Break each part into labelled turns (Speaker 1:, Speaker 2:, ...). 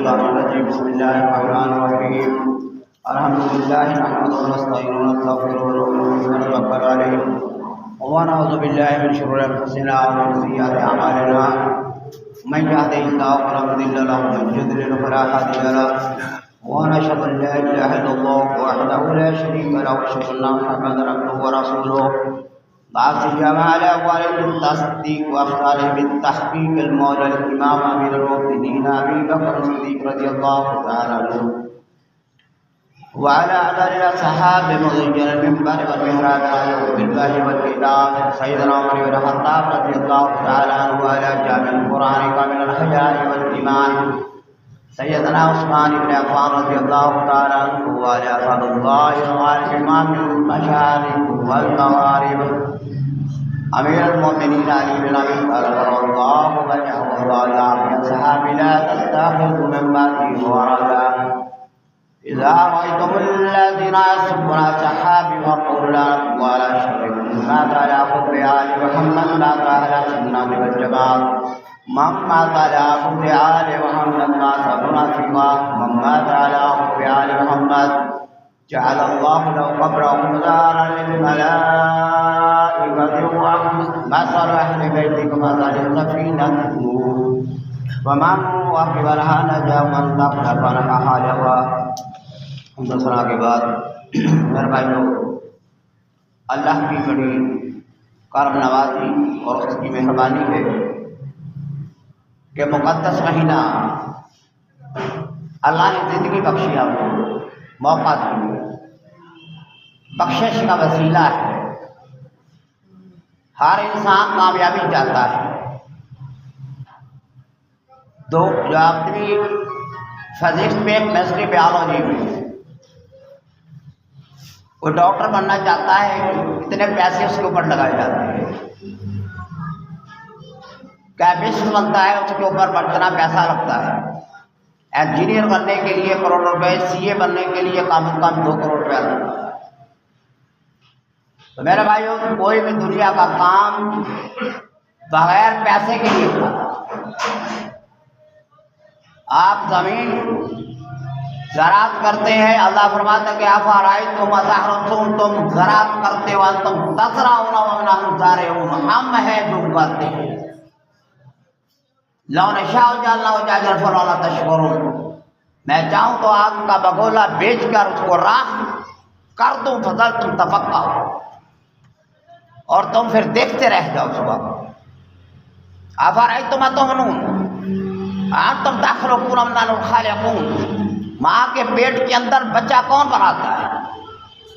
Speaker 1: الشيطان الرجيم بسم الله الرحمن الرحيم الحمد لله نحمده ونستعينه ونستغفره ونتوكل عليه ونعوذ بالله من شرور انفسنا ومن سيئات اعمالنا من يهده الله فلا مضل له ومن يضلل فلا هادي له ونشهد ان لا اله الا الله وحده لا شريك له واشهد ان محمدا عبده ورسوله بعث الجماعة على أبوال التصديق وأفضاله بالتحقيق المولى الإمام أمير المؤمنين أبي بكر الصديق رضي الله تعالى عنه وعلى أعداد الأصحاب مضيّن المنبر والمحراب على بالله والكتاب سيدنا عمر بن الخطاب رضي الله تعالى عنه وعلى جامع القرآن كامل الحياء والإيمان سيدنا عثمان بن عفان رضي الله تعالى عنه وعلى أسعد الله وعلى إمام المشارق والمغارب امیر المؤمنین علی بن ابی طالب رضی اللہ عنہ وعلى اصحاب لا تتخذوا من بعده وردا اذا رايتم الذين يسبون صحابي فقولوا لا نقوى على شركم ما تعالى خذ آل محمد ما تعالى سنة والجماعة مما تعالى خذ آل محمد ما سبنا فيما مما تعالى خذ آل محمد جعل الله له قبره دارا للملائكة مثل أهل بيتكم مثل السفينة ومن ركب لها نجا ومن تقلب لها حالها. دوسرا کے بعد میرے بھائیو، اللہ کی بڑی کرم نوازی اور اس کی مہربانی ہے کہ مقدس مہینہ اللہ نے زندگی بخشی، آپ کو موقع دیا، بخشش کا وسیلہ ہے. ہر انسان کامیابی چاہتا ہے. جو اپنی فزکس میں کیمسٹری بیالوجی میں وہ ڈاکٹر بننا چاہتا ہے، اتنے پیسے اس کے اوپر لگائے جاتے ہیں. کیمسٹ بنتا ہے، اس کے اوپر اتنا پیسہ لگتا ہے. انجینئر بننے کے لیے کروڑ روپے، سی اے بننے کے لیے کم از کم 2 کروڑ روپیہ لگتا ہے. تو میرے بھائیوں، کوئی بھی دنیا کا کام بغیر پیسے کے لیے ہوتا. آپ زمین زراعت کرتے ہیں، اللہ فرماتا ہے کہ افرأیتم تم زراعت کرتے ہو، تم تزرعون ونحن زارعون، ہم ہیں جو اگاتے ہیں. لو نشاء جعلناه جاجا فلولا تشکرون، میں چاہوں تو آگ کا بگولا بیچ کر اس کو راہ کر دوں، فضل تم تفقہ، اور تم پھر دیکھتے رہ جاؤ. صبح افرأیتم تمنون انتم تخلقون ام نحن الخالقون، ماں کے پیٹ کے اندر بچہ کون بناتا ہے؟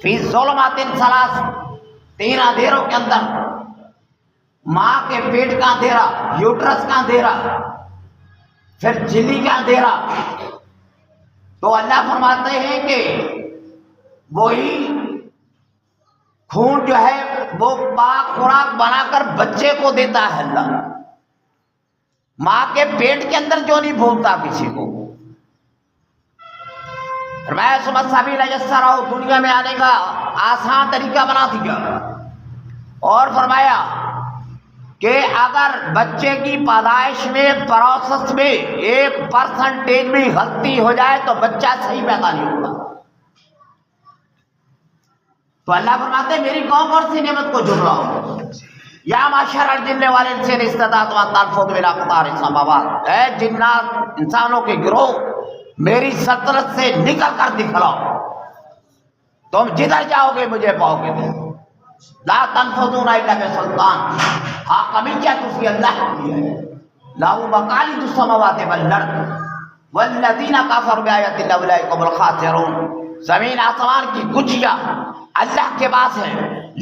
Speaker 1: فی ظلمات ثلاث، 3 اندھیروں کے اندر. ماں کے پیٹ کا اندھیرا، یوٹرس کا اندھیرا، پھر جھلی کا اندھیرا. تو اللہ فرماتے ہیں کہ وہی خون جو ہے وہ پاک خوراک بنا کر بچے کو دیتا ہے. اللہ ماں کے پیٹ کے اندر جو نہیں بھولتا کسی کو. فرمایا ثم السبیل یسرہ، دنیا میں آنے کا آسان طریقہ بنا دیا. اور فرمایا کہ اگر بچے کی پیدائش میں پروسیس میں 1% بھی غلطی ہو جائے تو بچہ صحیح پیدا نہیں ہوگا. تو اللہ فرماتے ہیں میری کون کون سی نعمت کو جھل رہا ہو. یا معشر الجن والانس ان استطعتم ان تنفذوا من اقطار السماوات، اے جنات انسانوں کے گروہ، میری سلطنت سے نکل کر دکھلاؤ. تم جدھر جاؤ گے مجھے پاؤ گے. لا تنفذون الا بسلطان، حاکمیت اسی اللہ کی ہے. له مقاليد السماوات والارض والذین کفروا بآیات اللہ اولئک هم الخاسرون. زمین آسمان کی کجیا اللہ کے پاس ہے.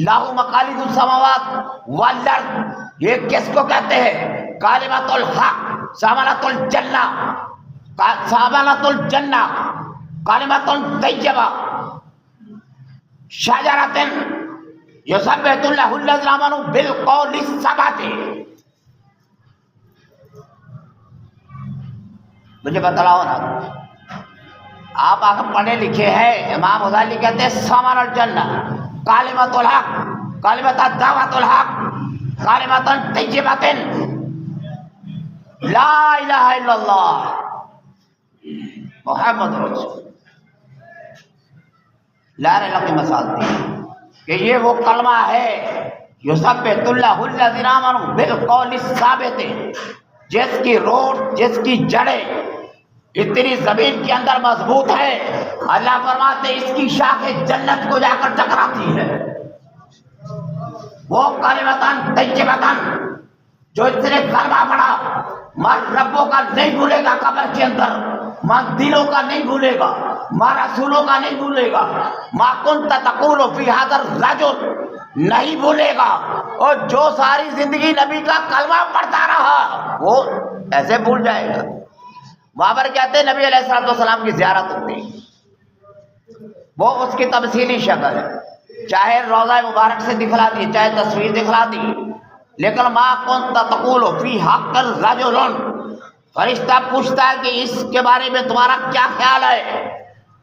Speaker 1: له مقاليد السماوات والارض، یہ کس کو کہتے ہیں؟ کلمۃ الحق، ضمانۃ الجنہ، ضمانۃ الجنہ، کلمۃ طیبہ، شجرۃ یثبت اللہ الذین آمنوا بالقول الثابت. مجھے بتلاؤ نا، آپ پڑھے لکھے ہیں. امام غزالی کہتے ہیں ثمر الجنہ، کلمۃ الحق، کلمۃ دعوۃ الحق، کلمۃ طیبۃ لا الہ الا اللہ. محمد رسول لا الہ کی مثال دی کہ یہ وہ کلمہ ہے یثبت اللہ الذین آمنوا بالقول الثابت، جس کی روٹ، جس کی جڑیں اتنی زمین کے اندر مضبوط ہے، اللہ فرماتے اس کی شاخیں جنت کو جا کر ٹکراتی ہے۔ وہ کلمتان طیبتان، جو اس نے کلمہ پڑھا ماں ربوں کا نہیں بھولے گا، قبر کے اندر ماں دلوں کا نہیں بھولے گا، ماں رسولوں کا نہیں بھولے گا، ماں کنت تقول فی ھذا الرجل نہیں بھولے گا، اور جو ساری زندگی نبی کا کلمہ پڑھتا رہا وہ ایسے بھول جائے گا۔ وہاں پر کہتے ہیں نبی علیہ السلام کی زیارت ہوتی، وہ اس کی تمثیلی شکل ہے، چاہے روضہ مبارک سے دکھلا دی، چاہے تصویر دکھلا دی، لیکن ما کنت تقول فی حق الرجل، فرشتہ پوچھتا ہے کہ اس کے بارے میں تمہارا کیا خیال ہے،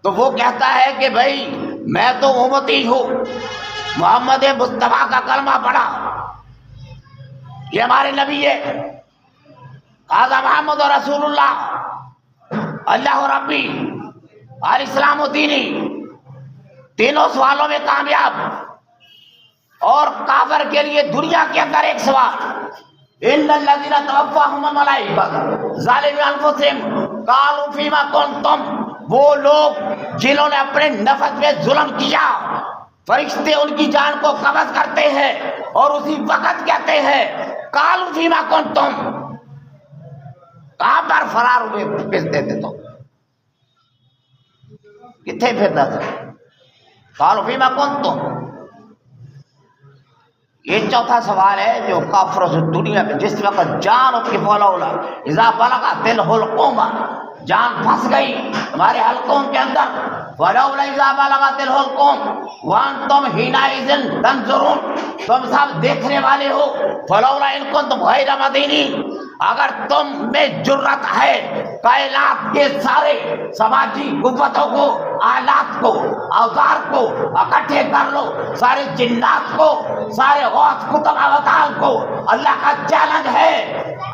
Speaker 1: تو وہ کہتا ہے کہ بھائی میں تو امتی ہوں، محمد مصطفیٰ کا کلمہ پڑھا، یہ ہمارے نبی ہے، ھذا محمد رسول اللہ، اللہ ربی اور اسلام و دینی، تینوں سوالوں میں کامیاب۔ اور کافر کے لیے دنیا کے اندر ایک سوال، ان الذین توفاہم الملائکۃ ظالمی انفسہم قالوا فیما کنتم، وہ لوگ جنہوں نے اپنے نفس پہ ظلم کیا، فرشتے ان کی جان کو قبض کرتے ہیں اور اسی وقت کہتے ہیں قالوا فیما کنتم، کہاں پر فرار ہوئے پھرتے تھے، تو کتنے پھرتا تھا، قالوا فیما کنتم۔ یہ چوتھا سوال ہے جو کافروں سے دنیا میں جس وقت جان اس کی فلولا اذا بلغت الحلقوم، جان پھنس گئی ہمارے حلقوم کے اندر، فلولا اذا بلغت الحلقوم وانتم حینئذ تنظرون، تم سب دیکھنے والے ہو، فلولا ان کنتم غیر مدینین، اگر تم میں جرت ہے کائنات کے سارے سماجی قوتوں کو، آلات کو، اوزار کو اکٹھے کر لو، سارے جنات کو، سارے غوث کتب اوتال کو، اللہ کا چیلنج ہے،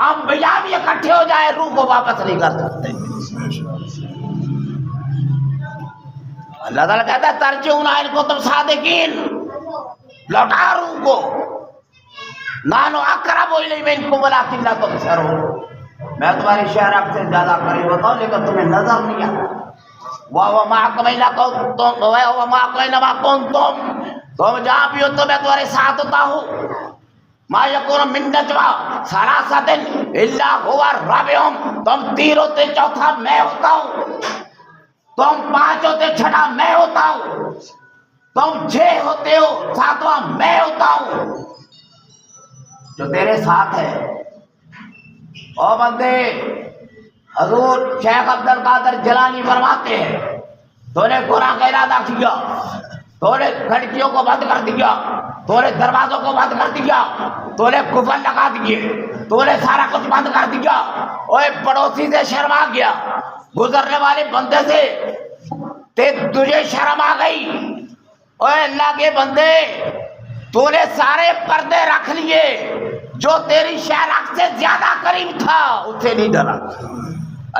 Speaker 1: انبیاء بھی اکٹھے ہو جائے روح کو واپس نہیں کر سکتے۔ اللہ تعالیٰ کہتا ہے ترجعون ان کنتم صادقین، لوٹا روح کو، نحن اقرب الیہ منکم ولکن لا تبصرون، میں تمہاری شہرت سے زیادہ قریب ہوتا ہوں لیکن تمہیں نظر نہیں آتا۔ وَهُوَ مَعَكُمْ أَيْنَمَا كُنتُمْ، تم جہاں بھی ہو تو میں تمہارے ساتھ ہوتا ہوں۔ مَا يَكُونُ مِن نَجْوَىٰ ثَلَاثَةٍ إِلَّا هُوَ رَابِعُهُمْ، تم تین ہوتے چوتھا میں ہوتا ہوں، تم پانچ ہوتے چھٹا میں ہوتا ہوں، تم چھ ہوتے ہو ساتواں میں ہوتا ہوں جو تیرے ساتھ ہے۔ او بندے، حضور شیخ عبد القادر جیلانی فرماتے ہیں تو نے گناہ کا ارادہ کیا، تو نے کھڑکیوں کو بند کر دیا، تو نے دروازوں کو بند کر دیا، تو نے کفر لگا دیے، تو نے سارا کچھ بند کر دیا، اوے پڑوسی سے شرما گیا، گزرنے والے بندے سے تجھے شرم آ گئی، اوے اللہ کے بندے تو نے سارے پردے رکھ لیے، جو تیری شہرت سے زیادہ قریب تھا اس سے نہیں ڈرا۔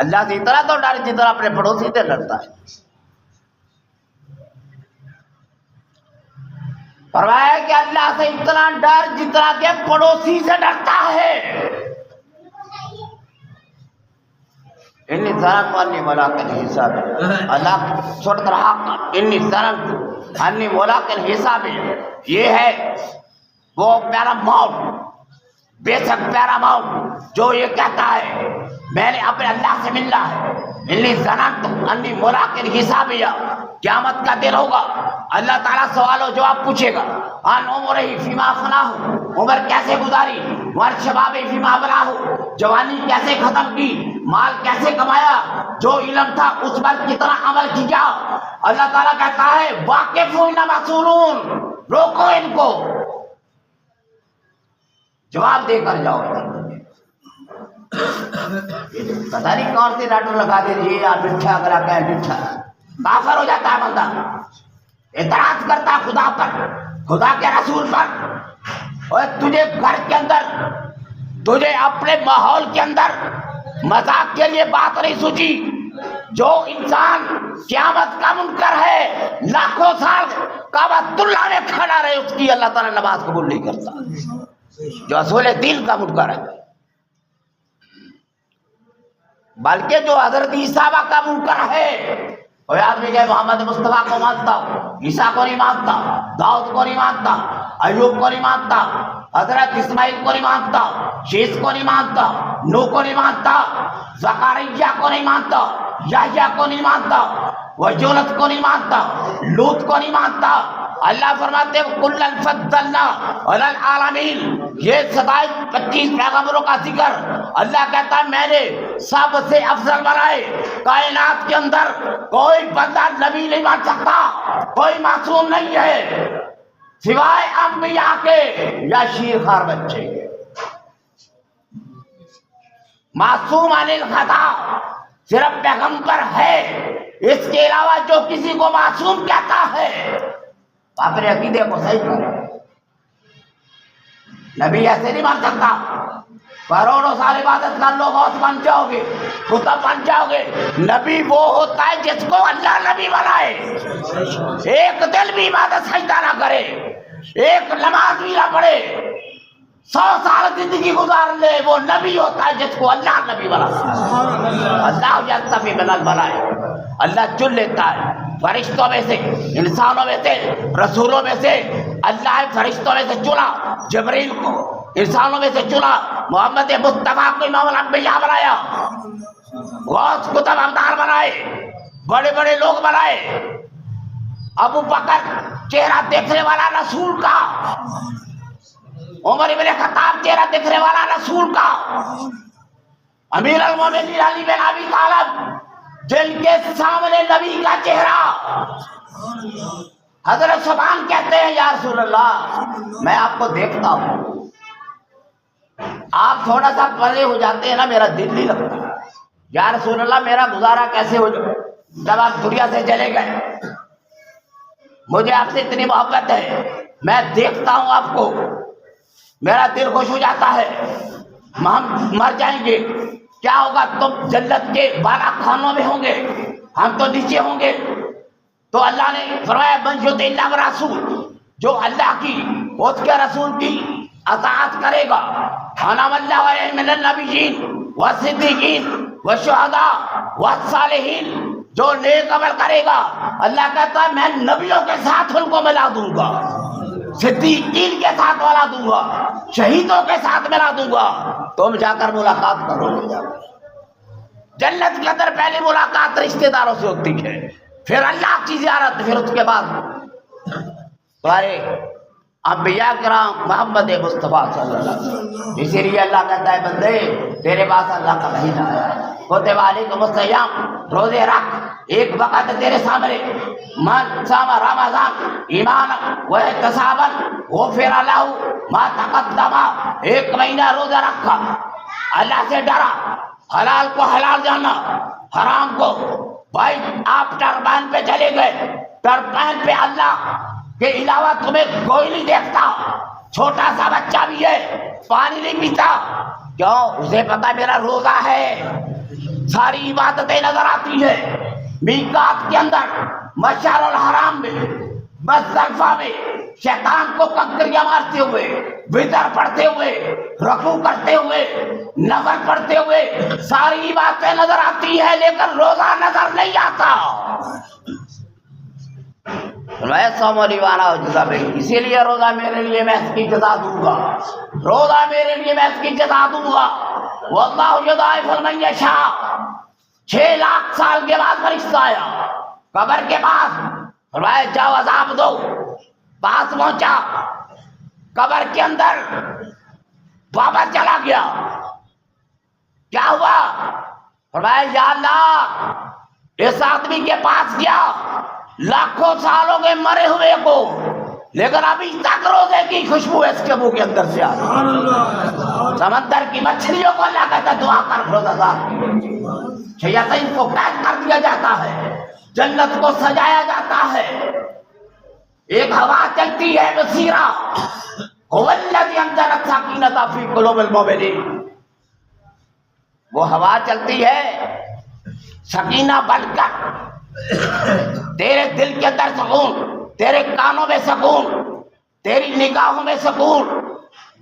Speaker 1: اللہ سے اتنا تو ڈر جتنا اپنے پڑوسی سے ڈرتا ہے۔ فرمایا کہ اللہ سے اتنا ڈر جتنا کہ پڑوسی سے ڈرتا ہے۔ انی ظننت انی ملاق الحساب، اللہ سورۃ الحق، انی ظننت انی ملاق الحساب، یہ ہے وہ پیارا موت، بے شک پیارا موت جو یہ کہتا ہے میں نے اپنے اللہ سے ملنا ہے۔ انی ظننت انی ملاق الحساب، قیامت کا دن ہوگا، اللہ تعالیٰ سوال و جواب پوچھے گا، ان عمرہ فیما فناہ، عمر کیسے گزاری، ور شباب فیما ابلاہ، جوانی کیسے ختم کی، مال کیسے کمایا، جو علم تھا اس پر کتنا عمل کیا۔ اللہ تعالیٰ کہتا ہے واقفون مسئولون، روکو ان کو، جواب دے کر جاؤ۔ پتہ نہیں کون سے ڈاکٹر لگا دیجیے یا مٹھا کرا کہ مٹھا، کافر ہو جاتا ہے بندہ، اعتراض کرتا ہے خدا پر، خدا کے رسول پر، اور تجھے گھر کے اندر، تجھے اپنے ماحول کے اندر مذاق کے لیے بات نہیں سوچی، جو انسان قیامت کا منکر ہے، لاکھوں سال کعبۃ اللہ میں کھڑا رہے، اس کی اللہ تعالیٰ نماز قبول نہیں کرتا، جو اصول دین کا منکر ہے۔ بلکہ جو حضرت عیسیٰ کا منکر ہے، کوئی آدمی کہ محمد مصطفیٰ کو مانتا، عیسیٰ کو نہیں مانتا، داؤد کو نہیں مانتا، ایوب کو نہیں مانتا، حضرت اسماعیل کو نہیں مانتا، شیس کو نہیں مانتا، نوح کو نہیں مانتا، زکریا کو نہیں مانتا، یحییٰ کو نہیں مانتا، یونس کو نہیں مانتا، لوط کو نہیں مانتا، اللہ فرماتے ہیں کُلًّا فضلنا علی العالمین، یہ 25 پیغمبروں کا ذکر، اللہ کہتا ہے میں نے سب سے افضل بنائے، کائنات کے اندر کوئی بندہ نبی نہیں بن سکتا، کوئی معصوم نہیں ہے سوائے انبیاء کے یا شیرخوار بچے کے، معصوم عن الخطا صرف پیغمبر ہے، اس کے علاوہ جو کسی کو معصوم کہتا ہے اپنے عقیدے کو صحیح کرو۔ نبی ایسے نہیں بن سکتا، کروڑوں سال عبادت کر لو غوث بن جاؤ گے، قطب بن جاؤ گے، نبی وہ ہوتا ہے جس کو اللہ نبی بنائے، ایک دل بھی عبادت سجدہ نہ کرے، ایک نماز بھی نہ پڑھے، 100 سال زندگی گزار لے، وہ نبی ہوتا ہے جس کو اللہ نبی بناتا۔ اللہ یستفی من الملائکہ، اللہ چن لیتا ہے فرشتوں میں سے، انسانوں میں سے، رسولوں میں سے، اللہ فرشتوں میں سے چنا جبریل کو، انسانوں میں سے چنا محمد مصطفیٰ کو امام الانبیاء بنایا، غوث قطب ابدال بنائے، بڑے بڑے لوگ بنائے، ابو بکر چہرہ دیکھنے والا رسول کا، عمر بن خطاب چہرہ دیکھنے والا رسول کا، امیر المومنین علی بن ابی طالب جن کے سامنے نبی کا چہرہ، حضرت سبحان کہتے ہیں یا رسول اللہ میں آپ کو دیکھتا ہوں، آپ تھوڑا سا پرے ہو جاتے ہیں نا میرا دل نہیں لگتا، یا رسول اللہ میرا گزارا کیسے ہو جائے جب آپ دنیا سے چلے گئے، مجھے آپ سے اتنی محبت ہے، میں دیکھتا ہوں آپ کو میرا دل خوش ہو جاتا ہے، ہم مر جائیں گے کیا ہوگا، تم جنت کے بالا خانوں میں ہوں گے، ہم تو نیچے ہوں گے، تو اللہ نے فرمایا من یطع اللہ ورسول، جو اللہ کی اس کے رسول کی اطاعت کرے گا، انعم اللہ علیہ من النبیین والصدیقین والشہداء والصالحین، جو نیک عمل کرے گا اللہ کہتا ہے میں نبیوں کے ساتھ ان کو ملا دوں گا، صدیقین کے ساتھ ملا دوں گا، شہیدوں کے ساتھ ملا دوں گا، تم جا کر ملاقات کرو گے۔ جنت کے اندر پہلی ملاقات رشتہ داروں سے ہوتی ہے، پھر اللہ کی زیارت، پھر اس کے بعد تمہارے انبیاء کرام محمد مصطفیٰ صلی اللہ علیہ وسلم۔ اسی لیے اللہ کہتا ہے بندے تیرے پاس اللہ کا مہینہ آیا ہے، کتب علیکم الصیام، روزے رکھ، ایک وقت تیرے سامنے، من صام رمضان ایمانا واحتسابا غفر لہ ما تقدم، ایک مہینہ روزہ رکھا، اللہ سے ڈرا، حلال کو حلال جانا، حرام کو، بھائی آپ ٹربائن پہ چلے گئے، ٹربائن پہ اللہ کے علاوہ تمہیں کوئی نہیں دیکھتا، چھوٹا سا بچہ بھی ہے پانی نہیں پیتا، کیوں؟ اسے پتا میرا روزہ ہے، ساری عبادتیں نظر آتی ہے، میقات کے اندر، مشعر الحرام میں، مزدلفہ میں، شیطان کو کنکریاں مارتے ہوئے، وطر پڑھتے ہوئے، رکوع کرتے ہوئے، نفل پڑھتے ہوئے، ساری باتیں نظر آتی ہے لیکن روزہ نظر نہیں آتا۔ میں سومری والا جزا بھائی، اسی لیے روزہ میرے لیے میں اس کی جزا دوں گا، روزہ میرے لیے میں اس کی جزا دوں گا، واللہ یضاعف لمن یشاء۔ 6 لاکھ سال کے بعد فرشتہ آیا قبر کے پاس، فرمایا جاؤ عذاب دو، پاس پہنچا قبر کے اندر، بابا چلا گیا، کیا ہوا؟ فرمایا یا اللہ اس آدمی کے پاس گیا، لاکھوں سالوں کے مرے ہوئے کو، لیکن ابھی تک روزے کی خوشبو اس کے منہ کے اندر سے آ رہی۔ سمندر کی مچھلیوں کو اللہ کہتا ہے دعا کر روزہ دار، شیاطین کو قید کر دیا جاتا ہے، جنت کو سجایا جاتا ہے، ایک ہوا چلتی ہے بصیرہ، هو الذی انزل السکینۃ فی قلوب المؤمنین، وہ ہوا چلتی ہے
Speaker 2: سکینہ بن کر تیرے دل کے اندر سکون، تیرے کانوں میں سکون، تیری نگاہوں میں سکون۔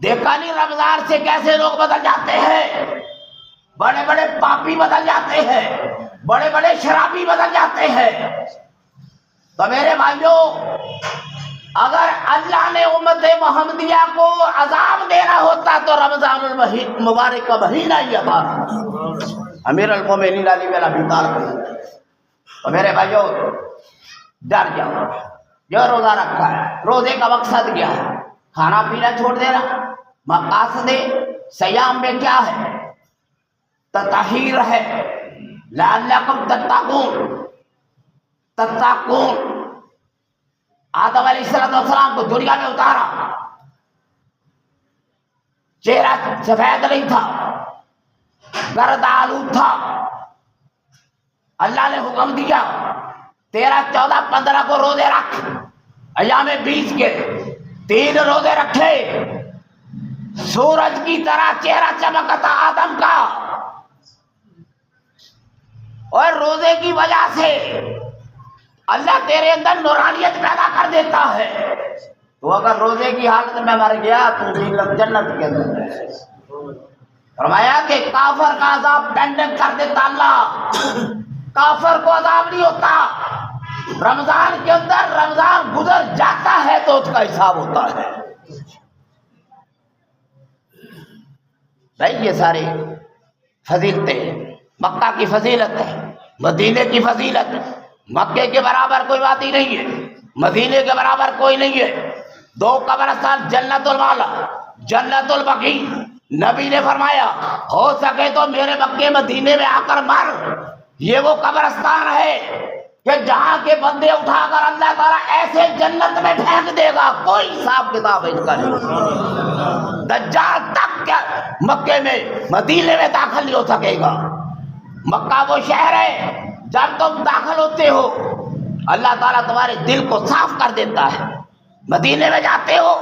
Speaker 2: دیکھا نہیں رمضان سے کیسے لوگ بدل جاتے ہیں، بڑے بڑے پاپی بدل جاتے ہیں، بڑے بڑے شرابی بدل جاتے ہیں۔ تو میرے بھائیوں، اگر اللہ نے امت محمدیہ کو عذاب دینا ہوتا تو رمضان المبارک کا مہینہ ہی تھا۔ امیر المومنین علی بن ابی طالب۔ تو میرے بھائیوں، ڈر جاؤ، جو روزہ رکھا ہے، روزے کا مقصد کیا ہے؟ کھانا پینا چھوڑ دینا۔ مقاصد صیام میں کیا ہے؟ تطہیر ہے، لعلکم تتقون۔ آدم علیہ السلام کو دنیا میں اتارا، چہرہ سفید نہیں تھا، گرد آلود تھا۔ اللہ نے حکم دیا 13، 14، 15 کو روزے رکھ، ایام 20 کے 3 روزے رکھے، سورج کی طرح چہرہ چمکتا آدم کا، اور روزے کی وجہ سے اللہ تیرے اندر نورانیت پیدا کر دیتا ہے۔ تو اگر روزے کی حالت میں مر گیا تو جنت کے اندر ہے۔ فرمایا کہ کافر کا عذاب پینڈنگ کر دیتا اللہ، کافر کو عذاب نہیں ہوتا۔ رمضان کے اندر رمضان گزر جاتا ہے تو اس کا حساب ہوتا ہے۔ بھائی یہ ساری فضیلتیں، مکہ کی فضیلت ہے، مدینے کی فضیلت ہے۔ مکے کے برابر کوئی بات ہی نہیں ہے، مدینے کے برابر کوئی نہیں ہے۔ 2 قبرستان، جنت المالا، جنت البقیع۔ نبی نے فرمایا ہو سکے تو میرے مکے مدینے میں آ کر مر۔ یہ وہ قبرستان ہے کہ جہاں کے بندے اٹھا کر اللہ تعالیٰ ایسے جنت میں پھینک دے گا، کوئی حساب کتاب اس کا نہیں۔ دجال تک کیا مکے میں مدینے میں داخل نہیں ہو سکے گا۔ مکہ وہ شہر ہے جب تم داخل ہوتے ہو اللہ تعالیٰ تمہارے دل کو صاف کر دیتا ہے۔ مدینے میں جاتے ہو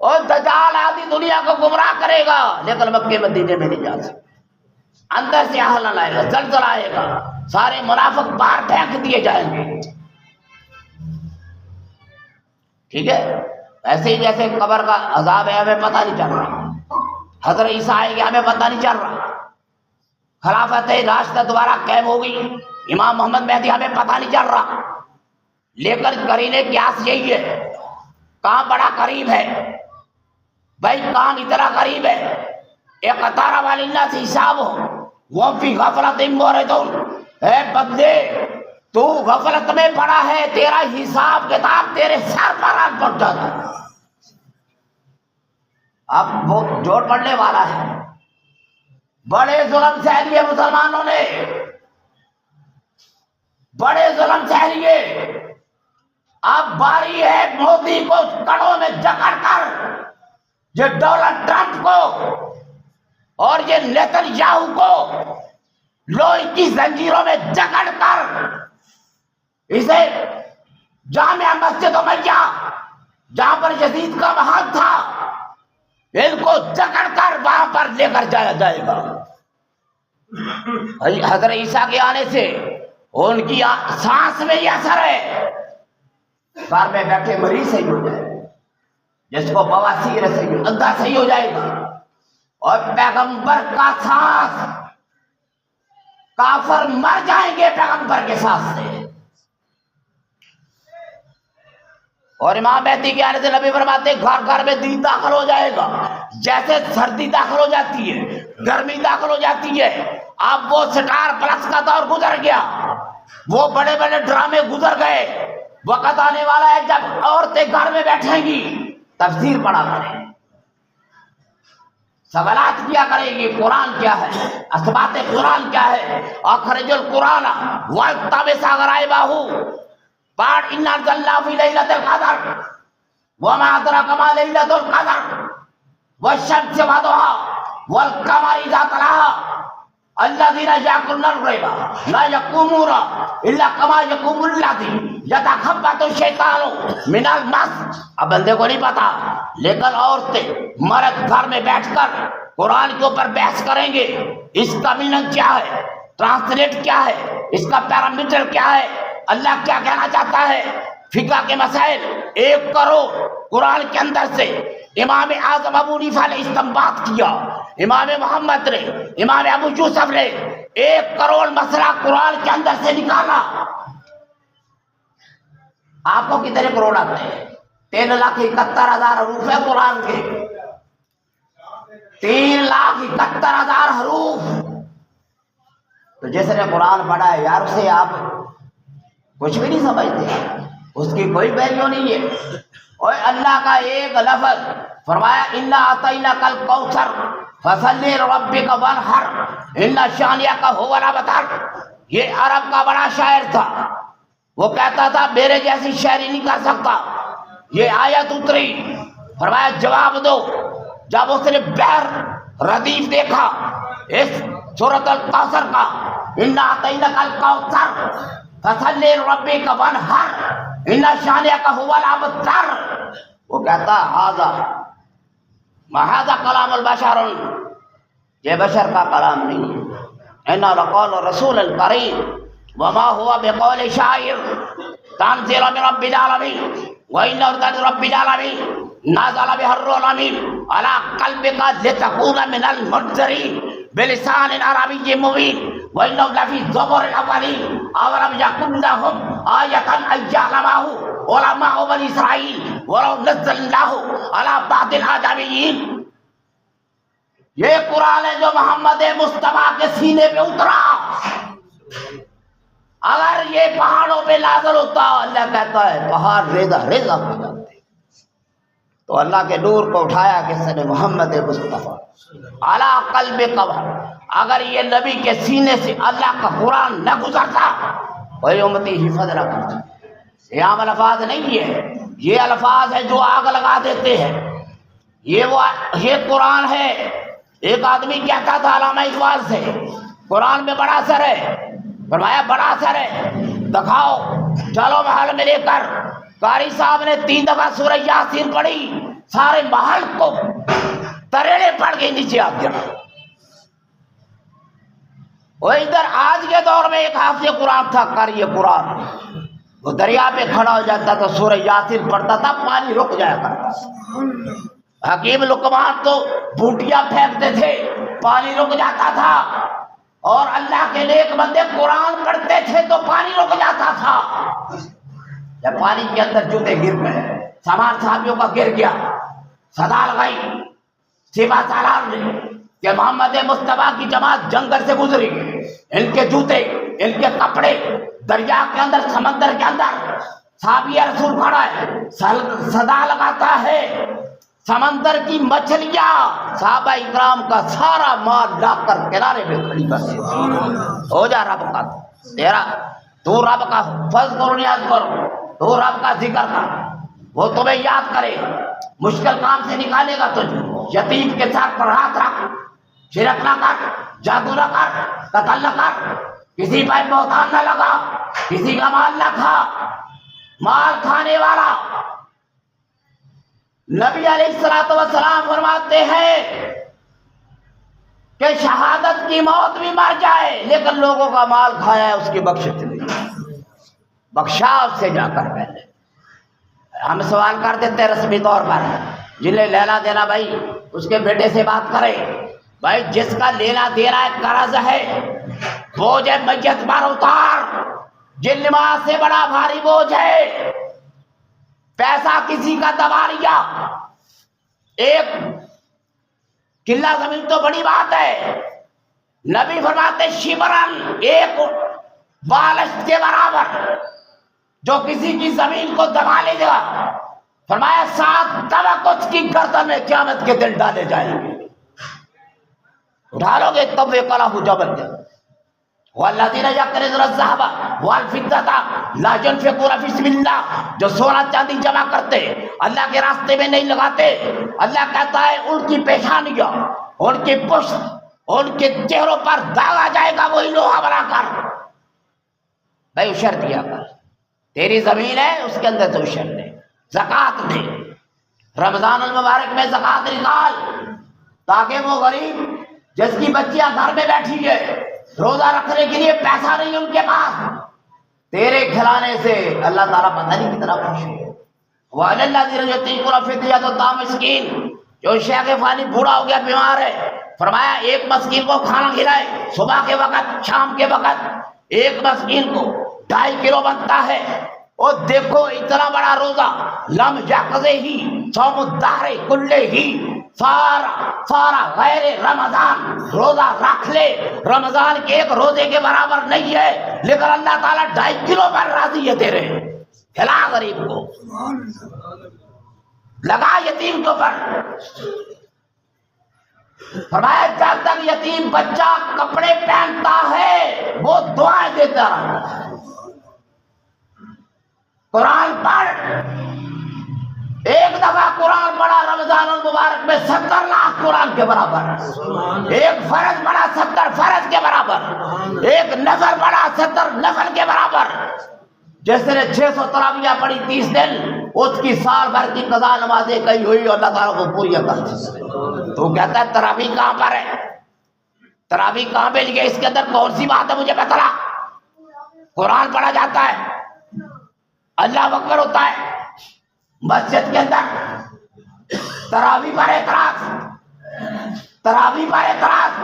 Speaker 2: اور دجال آدھی دنیا کو گمراہ کرے گا، لیکن مکے مدینے میں نہیں جا سکتے۔ اندر سے آہلن آئے گا، زلزلہ آئے گا، سارے منافق باہر پھینک دیے جائیں گے۔ ٹھیک ہے، ایسے ہی جیسے قبر کا عذاب ہے ہمیں پتہ نہیں چل رہا، حضرت عیسیٰ آئے گا ہمیں پتہ نہیں چل رہا، خلافت راشدہ دوبارہ قائم ہوگی، امام محمد مہدی ہمیں پتہ نہیں چل رہا، لیکن قرینے قیاس یہی ہے۔ کام بڑا قریب ہے بھائی، کام اتنا قریب ہے۔ اقترب للناس حسابهم وهم فی غفلۃ معرضون۔ اے بندے، تو غفلت میں پڑا ہے، تیرا حساب کتاب تیرے سر پر آ پڑ جاتا ہے۔ اب وہ جوڑ پڑنے والا ہے۔ بڑے ظلم سہ لیے مسلمانوں نے، بڑے ظلم سہ لیے۔ اب باری ہے مودی کو کڑوں میں جکڑ کر، یہ ڈونلڈ ٹرمپ کو اور یہ نیتن یاہو کو لوہے کی زنجیروں میں جکڑ کر، اسے جامع مسجد امیہ جہاں پر یزید کا محل تھا، ان کو جکڑ کر وہاں پر لے کر جایا جائے گا۔ حضرت عیسیٰ کے آنے سے ان کی سانس میں یہ اثر ہے، گھر میں بیٹھے مریض صحیح ہو جائے گا، جس کو بواسیر ہے صحیح، اندھا صحیح ہو جائے گا، اور پیغمبر کا سانس، کافر مر جائیں گے پیغمبر کے سانس سے۔ اور امام مہدی کے آنے سے نبی فرماتے گھر گھر میں دین داخل ہو جائے گا، جیسے سردی داخل ہو جاتی ہے، گرمی داخل ہو جاتی ہے۔ اب وہ سٹار پلس کا دور گزر گیا، وہ بڑے بڑے ڈرامے گزر گئے۔ وقت آنے والا ہے جب عورتیں گھر میں بیٹھیں گی، تفسیر پڑھا کریں، سوالات کیا کریں گی، قرآن کیا ہے، اسبات قرآن کیا ہے، اخرج القرآن والتمس غرائبہ، پاٹ انا انزلناہ فی لیلۃ القدر وما ادراک ما لیلۃ القدر والشمس وضحاها والقمر اذا تلاها الذین یأکلون الربا لا یقومون الا کما یقوم الذی یتخبطہ الشیطان من المس۔ اب بندے کو نہیں پتا، لیکن عورتیں مرد گھر میں بیٹھ کر قرآن کے اوپر بحث کریں گے، اس کا میننگ کیا ہے، ٹرانسلیٹ کیا ہے، اس کا پیرامیٹر کیا ہے، اللہ کیا کہنا چاہتا ہے، فقہ کے مسائل 1 کروڑ قرآن کے اندر سے امام اعظم ابو حنیفہ نے استنباط کیا، امام محمد نے، امام ابو یوسف نے 1 کروڑ مسئلہ قرآن کے اندر سے نکالا۔ آپ کو کتنے کروڑ آتے ہیں؟ 3,71,000 حروف ہے قرآن کے، 3,71,000 حروف۔ تو جس نے قرآن پڑھا ہے یار، اسے آپ کچھ بھی نہیں سمجھتے، اس کی کوئی ویلیو نہیں ہے۔ اور اللہ کا ایک لفظ فرمایا انا اعطیناک الکوثر فصل لربک وانحر ان شانئک هو الابتر۔ یہ عرب کا بڑا شاعر تھا، وہ کہتا تھا میرے جیسی شاعری نہیں کر سکتا۔ یہ آیت اتری، فرمایا جواب دو۔ جب اس نے بحر ردیف دیکھا اس سورۃ الکوثر کا، انا اعطیناک الکوثر فصل لربک وانحر ان شانئک هو الابتر، وہ کہتا ھذا کلام البشر، یہ بشر کا کلام نہیں ہے، انا لقول رسول الکریم وما هو بقول شاعر تنزيل من رب العالمين وإنه لتنزيل رب العالمين نزل به الروح الأمين على قلبك لتكون من المنذرين بلسان عربي مبين وإنه لفي زبر الأولين أولم يكن لهم آية أن يعلمه علماء بني إسرائيل ولو نزلناه على بعض الأعجميين۔ یہ قرآن ہے جو محمد مصطفیٰ کے سینے پہ اترا، اگر یہ پہاڑوں پہ نازل ہوتا، اللہ کہتا ہے پہاڑ ریزہ ریزہ ہو جاتے، تو اللہ کے نور کو اٹھایا کس نے؟ محمد مصطفیٰ علی قلبک، اگر یہ نبی کے سینے سے اللہ کا قرآن نہ گزرتا، وہی امتی حفظ نہ کرتا۔ یہ عام الفاظ نہیں ہے، یہ الفاظ ہے جو آگ لگا دیتے ہیں۔ یہ قرآن ہے۔ ایک آدمی کہتا تھا علامہ اقبال سے، قرآن میں بڑا اثر ہے، فرمایا بڑا اثر ہے، دکھاؤ، چلو محل میں لے کر۔ قاری صاحب نے 3 دفعہ سورہ یاسین پڑھی، سارے محل کو تریڑے پڑ کے نیچے آ گیا۔ وہ ادھر آج کے دور میں ایک حافظ قرآن تھا، قاری قرآن، وہ دریا پہ کھڑا ہو جاتا تھا، سورہ یاسین پڑھتا تھا، پانی رک جایا کرتا تھا۔ حکیم لقمان تو بوٹیاں پھینکتے تھے، پانی رک جاتا تھا، اور اللہ کے نیک بندے قرآن پڑھتے تھے تو پانی رک جاتا تھا۔ جب پانی کے اندر جوتے گر گئے، سامان صحابیوں کا گر گیا، صدا لگائی سپہ سالار نے کہ محمد مصطفیٰ کی جماعت جنگل سے گزری، ان کے جوتے، ان کے کپڑے دریا کے اندر، سمندر کے اندر۔ صحابی رسول کھڑا ہے، صدا لگاتا ہے، سمندر کی مچھلیاں صحابہ اکرام کا سارا مال لا کر کنارے پہ کھڑی کر دے۔ ہو جا رب کا تیرا، تو رب کا فضل نیاز کرو، تو رب کا ذکر کر، وہ تمہیں یاد کرے، مشکل کام سے نکالے گا تجھے۔ یتیم کے ساتھ پر ہاتھ رکھ، شرک نہ کر، جادو نہ کر، قتل نہ کر، کسی پر بہتان نہ لگا، کسی کا مال نہ کھا۔ مال کھانے والا، نبی علیہ السلام فرماتے ہیں کہ شہادت کی موت بھی مر جائے لیکن لوگوں کا مال کھایا ہے اس کی بخشش نہیں، بخشا اس سے جا کر پہلے۔ ہم سوال کر دیتے رسمی طور پر، جنہیں لینا دینا بھائی اس کے بیٹے سے بات کرے، بھائی جس کا لینا دینا قرض ہے بوجھ ہے میت پر اتار، جن نماز سے بڑا بھاری بوجھ ہے، پیسہ کسی کا دبا لیا، ایک قلعہ زمین تو بڑی بات ہے، نبی فرماتے شبرن، ایک بالشت کے برابر جو کسی کی زمین کو دبا لے گا، فرمایا 7 طبق اس کی گردن میں قیامت کے دن ڈالے جائیں گے۔ اٹھا لو گے تب وہ کلا ہو جبل کے والذین یکنزون الذهب والفضة لا ينفقون في سبيل الله، جو سونا چاندی جمع کرتے اللہ کے راستے میں نہیں لگاتے، اللہ کہتا ہے ان کی پیشانیاں، ان کی پشت، ان کے چہروں پر داغ آ جائے گا، وہی لوہا بنا کر۔ بھائی اشر دیا کر، تیری زمین ہے اس کے اندر تو اشر دے، زکوٰۃ دے، رمضان المبارک میں زکوٰۃ نکال، تاکہ وہ غریب جس کی بچیاں گھر میں بیٹھی ہے روزہ رکھنے کے لیے پیسہ نہیں ان کے پاس، تیرے کھلانے سے اللہ تعالیٰ پتہ نہیں کتنا خوش ہے۔ وَعَلَى الَّذِينَ يُطِيقُونَ فِدْيَةٌ طَعَامُ مِسْكِينٍ، جو شیخ فانی بوڑھا ہو گیا بیمار ہے، فرمایا ایک مسکین کو کھانا کھلائے صبح کے وقت شام کے وقت، ایک مسکین کو 2.5 کلو بنتا ہے۔ اور دیکھو اتنا بڑا روزہ، لم یقضے ہی صوم الدہر کلے ہی، سارا غیر رمضان روزہ رکھ لے، رمضان کے ایک روزے کے برابر نہیں ہے، لیکن اللہ تعالیٰ 2.5 کلو پر راضی ہے تیرے، کھلا غریب کو، لگا یتیم کو پر۔ فرمایا جب تک یتیم بچہ کپڑے پہنتا ہے وہ دعائیں دیتا رہتا ہے۔ قرآن پڑھ، ایک دفعہ قرآن پڑھا رمضان المبارک میں 70 لاکھ قرآن کے برابر، ایک فرض پڑھا 70 فرض کے برابر، ایک نفل پڑھا 70 نفل کے برابر۔ جس نے 600 تراویح پڑھی 30 دن، اس کی سال بھر کی قضا نمازیں کئی ہوئی اور اللہ تعالیٰ کو پوری عطا کی۔ تو کہتا ہے تراویح کہاں پر ہے، تراویح کہاں پہ لکھے، اس کے اندر کون سی بات ہے مجھے بتلا۔ قرآن پڑھا جاتا ہے، اللہ اکبر ہوتا ہے، مسجد کے اندر تراویح پر اعتراض، تراویح پر اعتراض،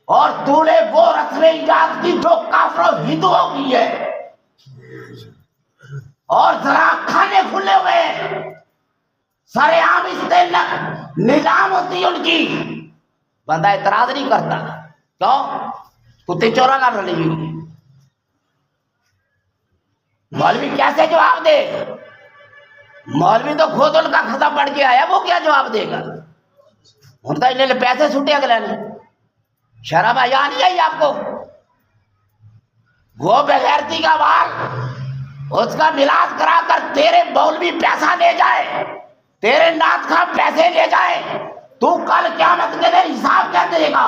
Speaker 2: اور تو نے وہ رسم ایجاد کی جو کافروں ہندوؤں کی ہے، اور ذرا کھانے کھلے ہوئے سارے عام نیلام ہوتی ان کی، بندہ اعتراض نہیں کرتا، کیوں؟ کتے چورا نہ رلی ہوئی۔ مولوی کیسے جواب دے؟ مولوی تو خود ان کا ختم پڑھ کے آیا، وہ کیا جواب دے گا؟ ان کا انہیں پیسے چھوٹے اگلے نے، شرم آیا نہیں آئی آپ کو؟ وہ بغیرتی کا بال، اس کا ملاج کرا کر تیرے مولوی پیسہ لے جائے، تیرے نعت خواہ پیسے لے جائے، تو کل قیامت کے دن حساب کیا دے گا؟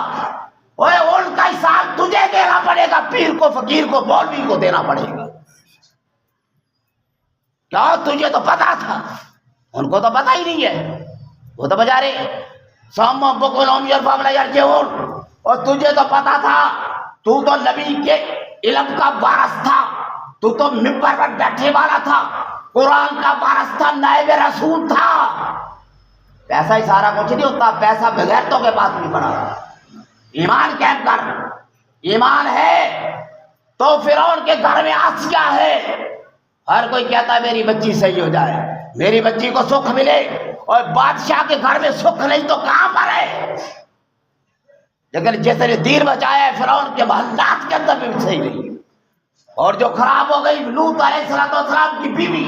Speaker 2: اوے ان کا حساب تجھے دینا پڑے گا، پیر کو، فقیر کو، مولوی کو دینا پڑے گا۔ کیا تجھے تو پتا تھا، ان کو تو پتا ہی نہیں ہے، وہ تو بجارے سوم بکلوم یرفعون یرجعون، اور تجھے تو پتا تھا، تو تو نبی کے علم کا وارث تھا، تو تو ممبر پر بیٹھے والا تھا، قرآن کا وارث تھا، نائب رسول تھا۔ پیسہ ہی سارا کچھ نہیں ہوتا، پیسہ بغیرتوں کے پاس بھی پڑا۔ ایمان قائم کر، ایمان ہے تو فرعون کے گھر میں آسیہ ہے۔ ہر کوئی کہتا ہے میری بچی صحیح ہو جائے، میری بچی کو سکھ ملے، اور بادشاہ کے گھر میں سکھ نہیں تو کہاں پر ہے؟ لیکن جس نے دین بچایا ہے فرعون کے محلات کے اندر بھی صحیح نہیں، اور جو خراب ہو گئی لوط علیہ السلام کی بیوی،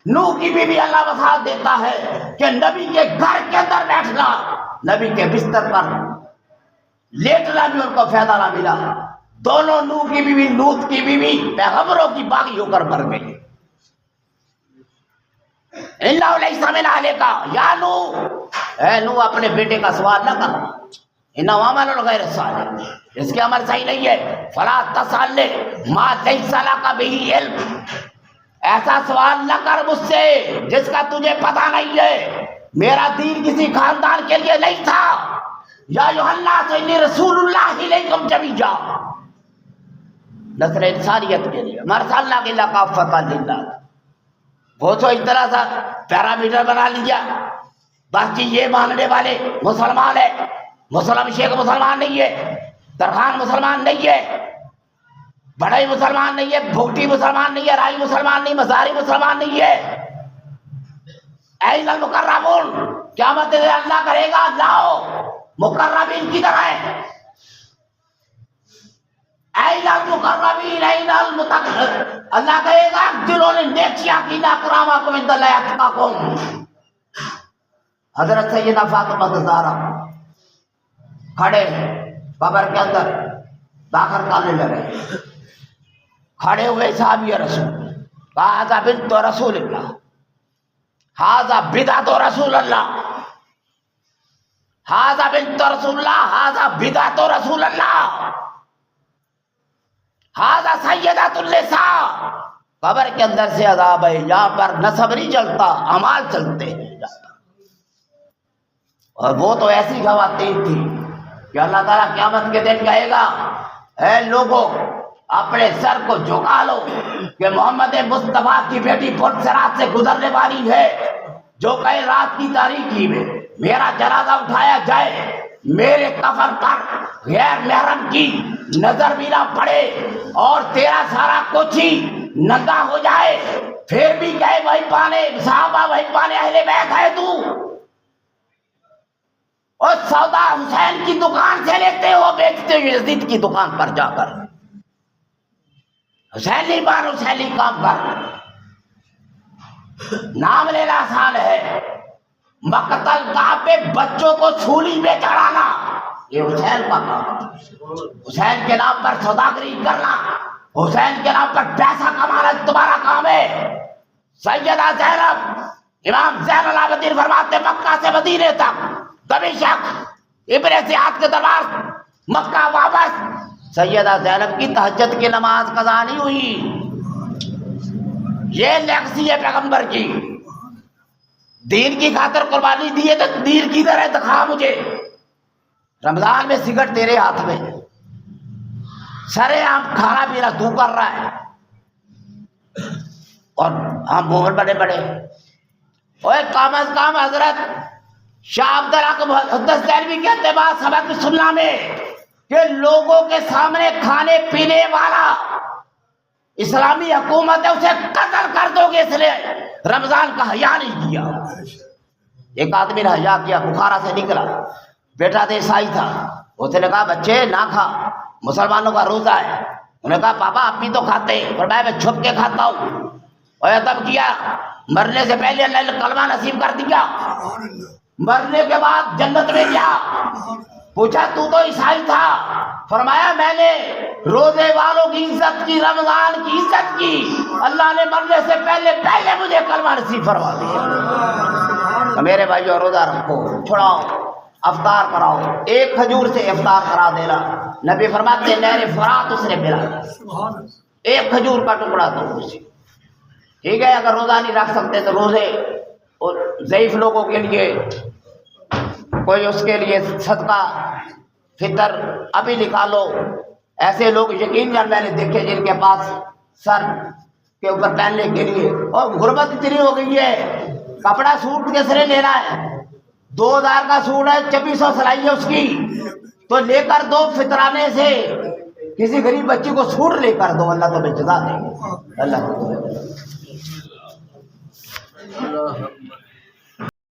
Speaker 2: نوح کی بیوی، اللہ وسعت دیتا ہے کہ نبی کے گھر کے اندر بیٹھنا، نبی کے بستر پر لیٹنا بھی ان کو فائدہ نہ ملا۔ دونوں نوح کی بیوی، لوط کی بیوی پیغمبروں کی باغی ہو کر مر گئی۔ اللہ علیہ السلام کا یا نوح، اے نوح اپنے بیٹے کا سوال نہ کرنا، انہو عمل غیر صالح، اس کے عمل صحیح نہیں ہے، فلا تسألنی ما لیس لک بہ علم، ایسا سوال نہ کر مجھ سے جس کا تجھے پتہ نہیں ہے، میرا دین کسی خاندان کے لیے نہیں تھا۔ یا ایھا الناس انی رسول اللہ الیکم جمیعا، نسل انسانیت کے لیے، ما ارسلناک الا کافۃ للناس۔ وہ تو اس طرح سا پیرامیٹر بنا لیا، باقی یہ ماننے والے مسلمان ہے، مسلم شیخ مسلمان نہیں ہے، درخان مسلمان نہیں ہے، بڑائی مسلمان نہیں ہے، بھوٹی مسلمان نہیں ہے، رائی مسلمان نہیں، مزاری مسلمان نہیں ہے۔ این المقربون، قیامت دن اللہ کرے گا لاؤ مقربین کی طرح ہے، این المقربین این المتقین، اللہ کہے گا جنہوں نے نیکیاں کی، اکرمکم عند اللہ اتقاکم۔ حضرت سیدہ فاطمہ زہرا کھڑے قبر کے اندر داخل کرنے لگے، کھڑے ہوئے صحابی رسول، ھذا بنت رسول اللہ، ھذا بدعت رسول اللہ، ھذا بنت رسول اللہ، ھذا بدعت رسول اللہ، ھذا سیدۃ النساء۔ قبر کے اندر سے عذاب ہے، یہاں پر نسب نہیں چلتا، اعمال چلتے ہیں۔ اور وہ تو ایسی خواتین تھی کہ اللہ تعالیٰ قیامت کے دن کہے گا اے لوگوں اپنے سر کو جھکا لو کہ محمد مصطفیٰ کی بیٹی پل صراط سے گزرنے والی ہے، جو کئی رات کی تاریکی میں میرا جنازہ اٹھایا جائے، میرے کفن پر غیر محرم کی نظر بھی نہ پڑے اور تیرا سارا کچھ ہی ننگا ہو جائے، پھر بھی کہے وہی پانے صحابہ وہی پانے اہل بیت ہے تو، اور سودا حسین کی دکان سے لیتے ہو، بیچتے ہو یزید کی دکان پر جا کر، حسینی بار حسینی کام کر، نام لینا آسان ہے، مقتل گاہ پہ بچوں کو سولی میں چڑھانا یہ حسین کا کام، حسین کے نام پر سوداگری کرنا، حسین کے نام پر پیسہ کمانا تمہارا کام ہے۔ سیدہ زینب امام زین العابدین فرماتے مکہ سے مدینے تک دمشق ابن زیاد کے دربار مکہ واپس، سیدہ زینب کی تہجد کی نماز قضا نہیں ہوئی۔ یہ لیگسی ہے پیغمبر کی، دین کی خاطر قربانی دی ہے تو دین کی طرح دکھا مجھے۔ رمضان میں سگریٹ تیرے ہاتھ میں، سرے عام کھانا پینا تو کر رہا ہے، اور ہم مہر بڑے بڑے، اوے کم از کم حضرت شاہ عبداللہ کے محدث دہلوی کہتے بات سبق سننا میں کہ لوگوں کے سامنے کھانے پینے والا اسلامی حکومت ہے اسے قتل کر دو گے، اس نے رمضان کا حیا نہیں کیا۔ ایک آدمی نے حیا کیا، بخارا سے نکلا، بیٹا تو عیسائی تھا، اس نے کہا بچے نہ کھا، مسلمانوں کا روزہ ہے۔ انہوں نے کہا پاپا آپ بھی تو کھاتے ہیں، اور میں چھپ کے کھاتا ہوں، اور تب کیا مرنے سے پہلے اللہ نے کلمہ نصیب کر دیا، مرنے کے بعد جنت میں گیا۔ پوچھا تو عیسائی تھا، فرمایا میں نے روزے والوں کی عزت کی، رمضان کی عزت کی، اللہ نے مرنے سے پہلے مجھے کلمہ نصیب فرما دیا۔ تو میرے بھائیو روزہ رکھو، چھڑاؤ، افطار کراؤ، ایک کھجور سے افطار کرا دینا، نبی فرماتے ہیں نہر فرات اس نے ملا، ایک کھجور کا ٹکڑا دو اسے، ٹھیک ہے۔ اگر روزہ نہیں رکھ سکتے تو روزے ضعیف لوگوں کے لیے کوئی اس کے لیے صدقہ فطر ابھی نکالو۔ ایسے لوگ یقین جان میں نے دیکھے جن کے پاس سر کے اوپر پہننے کے لیے، اور غربت اتنی ہو گئی ہے، کپڑا سوٹ کس نے لینا ہے، 2000 کا سوٹ ہے، 2400 سلائی ہے اس کی، تو لے کر دو فطرانے سے، کسی غریب بچی کو سوٹ لے کر دو، اللہ تمہیں جزا دے گا، اللہ تمہیں